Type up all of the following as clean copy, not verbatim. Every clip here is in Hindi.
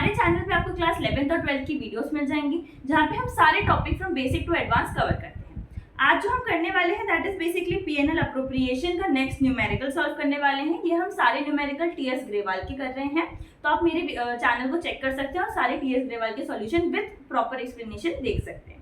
हमारे चैनल पे आपको क्लास 11th और 12th की वीडियोस मिल जाएंगी जहाँ पे हम सारे topic from basic to advance cover करते हैं। आज जो हम करने वाले हैं that is basically PNL appropriation का नेक्स्ट न्यूमेरिकल सॉल्व करने वाले हैं। ये हम सारे न्यूमेरिकल टीएस ग्रेवाल के कर रहे हैं, तो आप मेरे चैनल को चेक कर सकते हैं और सारे टीएस ग्रेवाल के सॉल्यूशन विद प्रॉपर एक्सप्लेनेशन देख सकते हैं।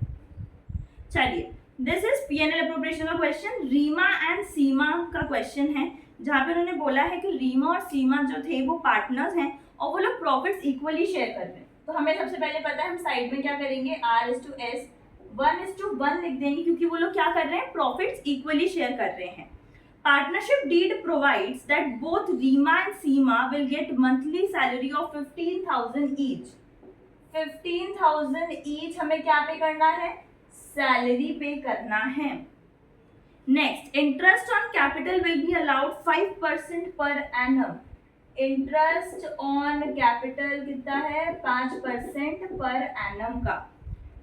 चलिए, दिस इज पीएनएल अप्रोप्रिएशन का क्वेश्चन। रीमा एंड सीमा का क्वेश्चन है जहाँ पे उन्होंने बोला है कि रीमा और सीमा जो थे वो पार्टनर्स हैं और वो लोग प्रॉफिट्स इक्वली शेयर कर रहे हैं। तो हमें सबसे पहले पता है हम साइड में क्या करेंगे, R/S 1:1 लिख देंगे क्योंकि वो लोग क्या कर रहे हैं, प्रॉफिट्स इक्वली शेयर कर रहे हैं। Partnership deed provides that both Reema and Seema will get monthly salary of 15,000 each. 15,000 each हमें क्या पे करना है, सैलरी पे करना है। Next, interest on capital will be allowed 5% per annum. Interest on capital कितना है, 5% पर एनम का।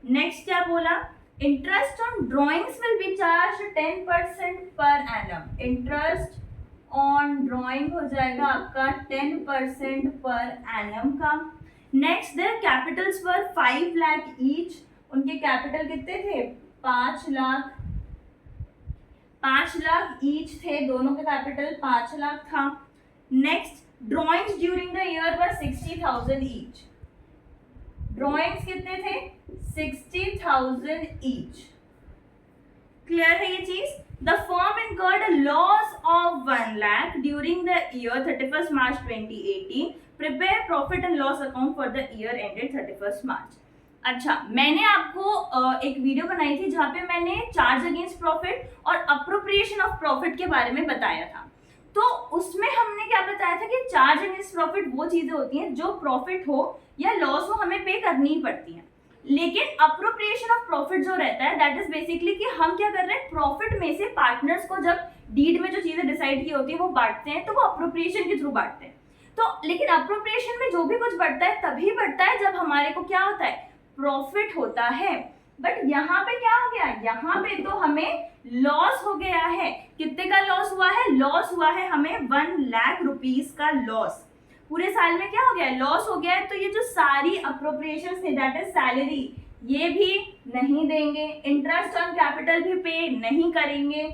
नेक्स्ट क्या बोला, interest on drawings will be charge 10% per annum. Interest on drawing हो जाएगा आपका 10% पर एनम का। Next, there Capitals were 5 lakh each. उनके कैपिटल कितने थे, 5 लाख। 5 लाख ईच थे, दोनों का कैपिटल 5 लाख था। Next, drawings during the year were 60,000 each. Drawings कितने थे, 60,000 ईच। क्लियर है ये चीज। The firm incurred a loss of 1 lakh during the year 31 March 2018। Prepare profit and loss account for the year ended 31 मार्च। अच्छा, मैंने आपको एक वीडियो बनाई थी जहाँ पे मैंने चार्ज अगेंस्ट प्रॉफिट और अप्रोप्रिएशन ऑफ प्रॉफिट के बारे में बताया था। तो उसमें हमने क्या बताया था कि चार्ज अगेंस्ट प्रॉफिट वो चीजें होती हैं जो प्रॉफिट हो या लॉस हो हमें पे करनी ही पड़ती हैं। लेकिन अप्रोप्रिएशन ऑफ प्रॉफिट जो रहता है दैट इज बेसिकली कि हम क्या कर रहे हैं, प्रॉफिट में से पार्टनर्स को जब डीड में जो चीजें डिसाइड की होती है वो बांटते हैं, तो वो अप्रोप्रिएशन के थ्रू बांटते हैं। तो लेकिन अप्रोप्रिएशन में जो भी कुछ बढ़ता है तभी बढ़ता है जब हमारे को क्या होता है, प्रॉफिट होता है। बट यहाँ पे क्या हो गया, यहाँ पे तो हमें लॉस हो गया है। कितने का लॉस हुआ है, लॉस हुआ है हमें 1 लाख रुपीस का लॉस। पूरे साल में क्या हो गया, लॉस हो गया है। तो ये जो सारी अप्रोप्रिएशन थे दैट इज सैलरी, ये भी नहीं देंगे। इंटरेस्ट ऑन कैपिटल भी पे नहीं करेंगे।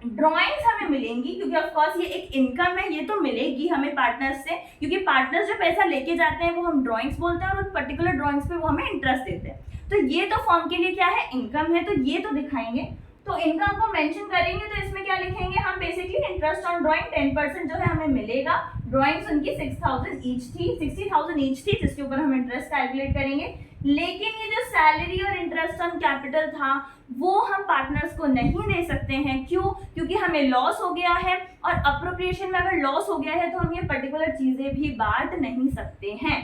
ड्रॉइंग्स हमें मिलेंगी क्योंकि ऑफ कोर्स ये एक इनकम है, ये तो मिलेगी हमें पार्टनर्स से, क्योंकि पार्टनर्स जो पैसा लेके जाते हैं वो हम ड्रॉइंग्स बोलते हैं और उस पर्टिकुलर ड्रॉइंग्स पे वो हमें इंटरेस्ट देते हैं। तो ये तो फॉर्म के लिए क्या है, इनकम है, तो ये तो दिखाएंगे। तो इनकम को मेंशन करेंगे तो इसमें क्या लिखेंगे हम, बेसिकली इंटरेस्ट ऑन ड्रॉइंग 10% जो है हमें मिलेगा। ड्रॉइंग्स उनकी 60,000 ईच थी, 60,000 ईच थी जिसके ऊपर हम इंटरेस्ट कैलकुलेट करेंगे। लेकिन ये जो सैलरी और इंटरेस्ट ऑन कैपिटल था वो हम पार्टनर्स को नहीं दे सकते हैं। क्यों, क्योंकि हमें लॉस हो गया है और अप्रोप्रिएशन में अगर लॉस हो गया है तो हम ये पर्टिकुलर चीजें भी बांट नहीं सकते हैं।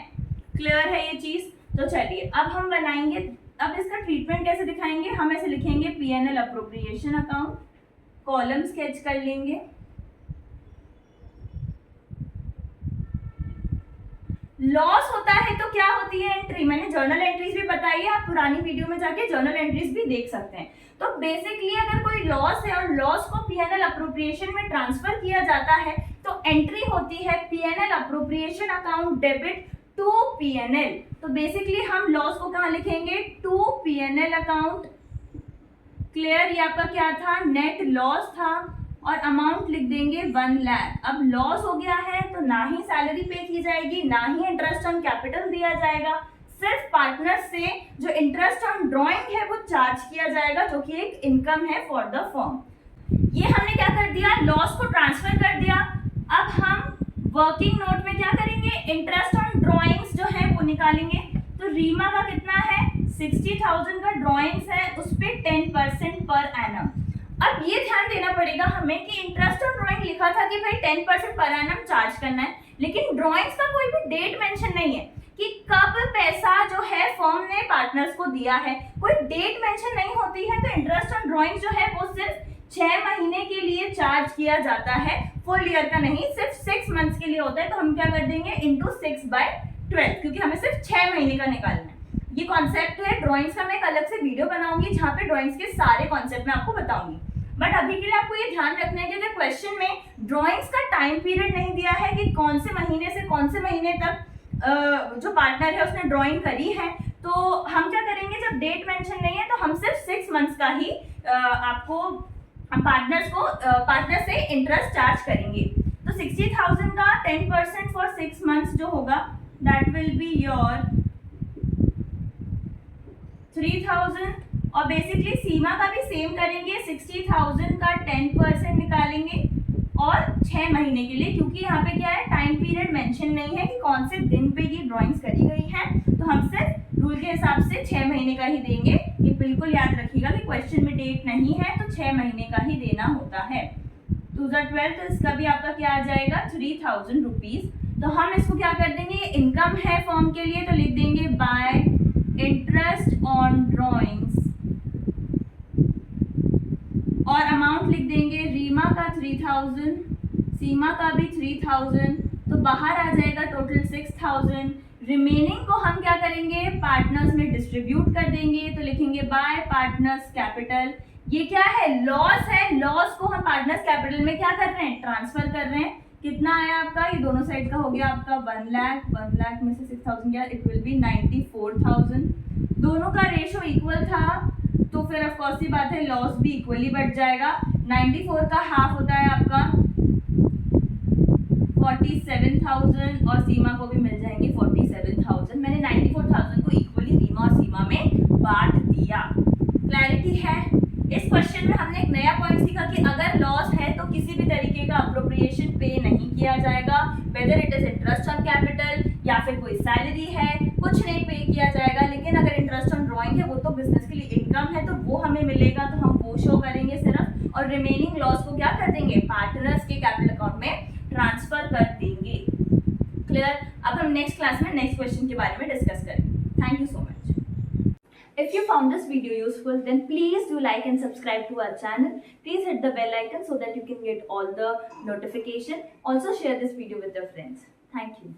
क्लियर है ये चीज। तो चलिए अब हम बनाएंगे, अब इसका ट्रीटमेंट कैसे दिखाएंगे, हम ऐसे लिखेंगे PNL appropriation account, column sketch कर लेंगे। लॉस होता है तो क्या होती है एंट्री, मैंने जर्नल एंट्रीज भी बताई है, आप पुरानी वीडियो में जाके जर्नल एंट्रीज भी देख सकते हैं। तो बेसिकली अगर कोई लॉस है और लॉस को पीएनएल अप्रोप्रिएशन में ट्रांसफर किया जाता है तो एंट्री होती है PNL appropriation account debit to PNL. तो बेसिकली हम लॉस को कहाँ लिखेंगे, टू पीएनएल अकाउंट। क्लियर, ये आपका क्या था, नेट लॉस था और अमाउंट लिख देंगे 1 लाख। अब लॉस हो गया है तो ना ही सैलरी पे की जाएगी, ना ही इंटरेस्ट ऑन कैपिटल दिया जाएगा, सिर्फ पार्टनर से जो इंटरेस्ट ऑन ड्रॉइंग है वो चार्ज किया जाएगा जो कि एक इनकम है फॉर द फर्म। ये हमने क्या कर दिया, लॉस को ट्रांसफर कर दिया। अब हम वर्किंग नोट में क्या करेंगे, इंटरेस्ट ऑन ड्रॉइंग्स जो है वो निकालेंगे। तो रीमा का कितना है, 60,000 का ड्रॉइंग्स है, उस पे 10% पर एनम। अब ये ध्यान देना पड़ेगा हमें कि इंटरेस्ट ऑन ड्रॉइंग लिखा था कि भाई 10% पर एनम चार्ज करना है, लेकिन ड्रॉइंग्स का कोई भी डेट मेंशन नहीं है कि कब पैसा जो है फर्म ने पार्टनर्स को दिया है, कोई डेट मेंशन नहीं होती है। तो इंटरेस्ट ऑन ड्रॉइंग जो है वो सिर्फ 6 महीने के लिए चार्ज किया जाता है, फुल ईयर का नहीं, सिर्फ 6 मंथ्स के लिए होता है। तो हम क्या कर देंगे, इंटू 6/12, क्योंकि हमें सिर्फ 6 महीने का निकालना है। ये कॉन्सेप्ट है, ड्रॉइंग्स का मैं एक अलग से वीडियो बनाऊंगी जहाँ पे ड्रॉइंग्स के सारे कॉन्सेप्ट मैं आपको बताऊंगी। बट अभी के लिए आपको ये ध्यान रखना है कि अगर क्वेश्चन में ड्रॉइंग्स का टाइम पीरियड नहीं दिया है कि कौन से महीने से कौन से महीने तक जो पार्टनर है उसने ड्राइंग करी है, तो हम क्या करेंगे, जब डेट मेंशन नहीं है तो हम सिर्फ 6 मंथ्स का ही आपको पार्टनर से इंटरेस्ट चार्ज करेंगे। तो 60,000 का 10% फॉर 6 मंथ्स जो होगा दैट विल बी योर 3,000। और बेसिकली सीमा का भी सेम करेंगे, 60,000 का 10% निकालेंगे और 6 महीने के लिए, क्योंकि यहाँ पे क्या है, टाइम पीरियड मेंशन नहीं है कि कौन से दिन पे ये ड्राइंग्स करी गई है, तो हम सिर्फ रूल के हिसाब से 6 महीने का ही देंगे। ये बिल्कुल याद रखिएगा कि क्वेश्चन में डेट नहीं है तो 6 महीने का ही देना होता है। 2012 तो इसका भी आपका क्या आ जाएगा, 3,000 रुपीज। तो हम इसको क्या कर देंगे, ये इनकम है फर्म के लिए, तो लिख देंगे बाय इंटरेस्ट ऑन ड्राइंग्स, और अमाउंट लिख देंगे रीमा का 3,000, सीमा का भी 3,000, तो बाहर आ जाएगा टोटल 6,000। रिमेनिंग को हम क्या करेंगे, पार्टनर्स में डिस्ट्रीब्यूट कर देंगे, तो लिखेंगे बाय पार्टनर्स कैपिटल। ये क्या है, लॉस है, लॉस को हम पार्टनर्स कैपिटल में क्या कर रहे हैं, ट्रांसफर कर रहे हैं। कितना आया आपका, ये दोनों साइड का हो गया आपका 1 लाख में से 6,000 गया, इट विल बी 94,000। दोनों का रेशो इक्वल था तो फिर ऑफ कोर्स सी बात है, लॉस भी इक्वली बढ़ जाएगा। 94 का हाफ होता है आपका 47,000 और सीमा को भी मिल जाएंगे 47,000। मैंने 94,000 को इक्वली रीमा और सीमा में बांट दिया। क्लैरिटी है? इस क्वेश्चन में हमने एक नया पॉइंट सीखा कि अगर लॉस है तो किसी भी तरीके का अप्रोप्रिएशन पे नहीं किया जाएगा, whether it is interest on capital या फिर कोई सैलरी है, कुछ नहीं पे किया जाएगा। लेकिन अगर इंटरेस्ट ऑन ड्राइंग है वो तो बिजनेस के लिए इनकम है, तो वो हमें मिलेगा, तो हम वो शो करेंगे सिर्फ, और रिमेनिंग लॉस को क्या कर देंगे, पार्टनर्स के कैपिटल अकाउंट में ट्रांसफर कर देंगे। क्लियर? अब हम नेक्स्ट क्लास में नेक्स्ट क्वेश्चन के बारे में डिस्कस करेंगे। Thank you so much. If you found this video useful, then please do like and subscribe to our channel. Please hit the bell icon so that you can get all the notification. Also share this video with your friends. Thank you.